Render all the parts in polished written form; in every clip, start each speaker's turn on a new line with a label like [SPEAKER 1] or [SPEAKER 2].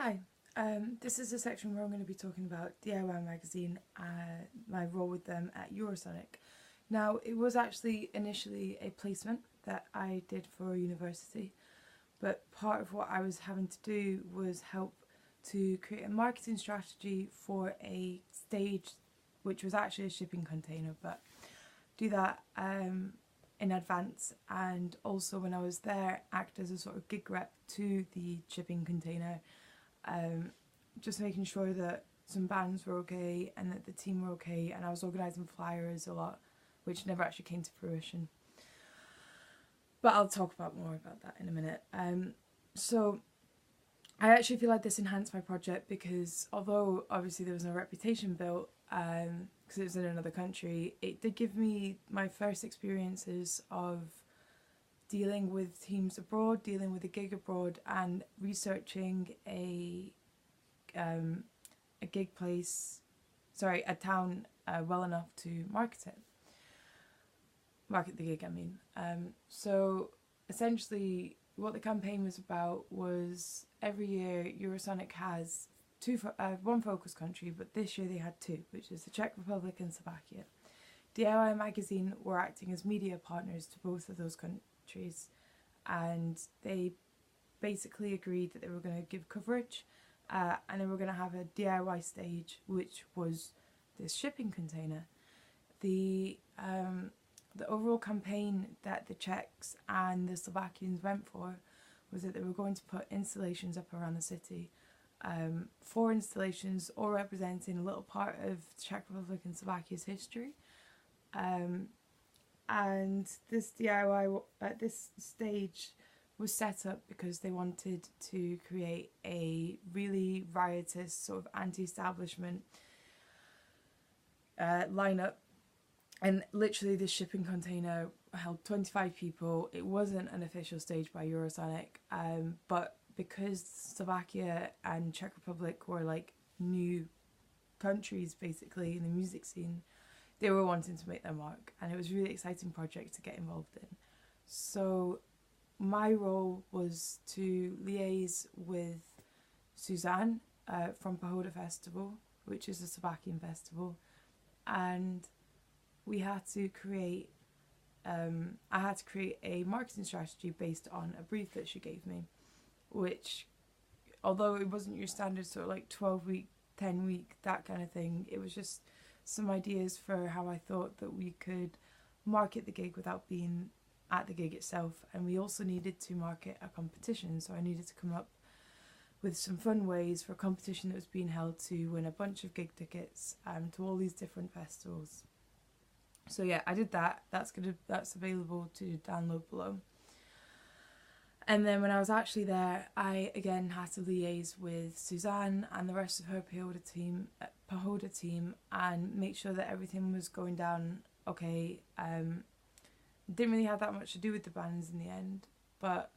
[SPEAKER 1] Hi, this is a section where I'm going to be talking about DIY Magazine and my role with them at Eurosonic. Now, it was actually initially a placement that I did for university, but part of what I was having to do was help to create a marketing strategy for a stage which was actually a shipping container, but do that in advance, and also when I was there act as a sort of gig rep to the shipping container, just making sure that some bands were okay and that the team were okay, and I was organising flyers a lot, which never actually came to fruition. But I'll talk more about that in a minute. So I actually feel like this enhanced my project because although obviously there was no reputation built, because it was in another country, it did give me my first experiences of dealing with teams abroad, dealing with a gig abroad, and researching a gig place, a town well enough to market the gig, I mean. So essentially what the campaign was about was every year Eurosonic has one focus country, but this year they had two, which is the Czech Republic and Slovakia. DIY Magazine were acting as media partners to both of those countries, and they basically agreed that they were going to give coverage, and they were going to have a DIY stage, which was this shipping container. The overall campaign that the Czechs and the Slovakians went for was that they were going to put installations up around the city. 4 installations, all representing a little part of the Czech Republic and Slovakia's history. And this DIY, this stage was set up because they wanted to create a really riotous sort of anti-establishment lineup. And literally this shipping container held 25 people. It wasn't an official stage by Eurosonic, but because Slovakia and Czech Republic were like new countries basically in the music scene, they were wanting to make their mark, and it was a really exciting project to get involved in. So my role was to liaise with Suzanne from Pahoda Festival, which is a Slovakian festival, and we had to create I had to create a marketing strategy based on a brief that she gave me, which, although it wasn't your standard sort of like 12-week, 10-week, that kind of thing, it was just some ideas for how I thought that we could market the gig without being at the gig itself. And we also needed to market a competition, so I needed to come up with some fun ways for a competition that was being held to win a bunch of gig tickets to all these different festivals. So yeah, I did that. That's available to download below. And then when I was actually there, I again had to liaise with Suzanne and the rest of her Pahoda team and make sure that everything was going down okay. Didn't really have that much to do with the bands in the end, but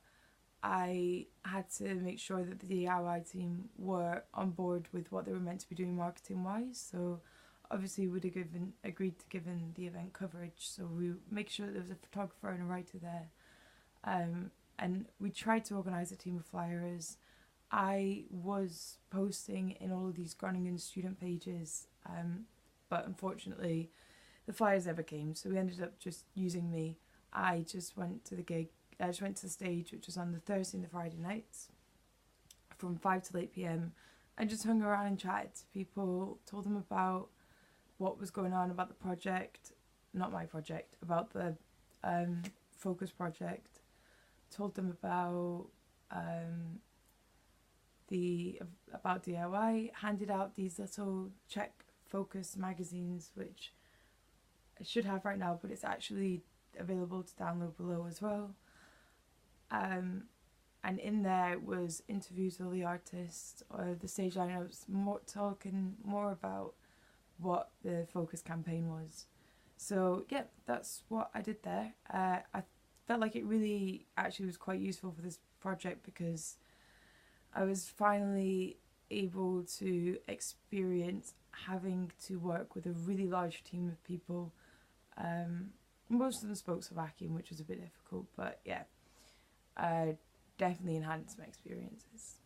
[SPEAKER 1] I had to make sure that the DIY team were on board with what they were meant to be doing marketing wise. So obviously we would have agreed to giving the event coverage, so we make sure that there was a photographer and a writer there. And we tried to organise a team of flyers. I was posting in all of these Groningen student pages, but unfortunately the flyers never came, so we ended up just using me. I just went to the gig, I just went to the stage, which was on the Thursday and the Friday nights from 5 till 8 PM, and just hung around and chatted to people, told them about what was going on, about the project, not my project, about the focus project, told them about DIY, handed out these little Czech focus magazines, which I should have right now, but it's actually available to download below as well. And in there was interviews with the artists or the stage lineups, talking more about what the focus campaign was. So yeah, that's what I did there. I felt like it really actually was quite useful for this project because I was finally able to experience having to work with a really large team of people. Most of them spoke Slovakian, which was a bit difficult, but yeah, definitely enhanced my experiences.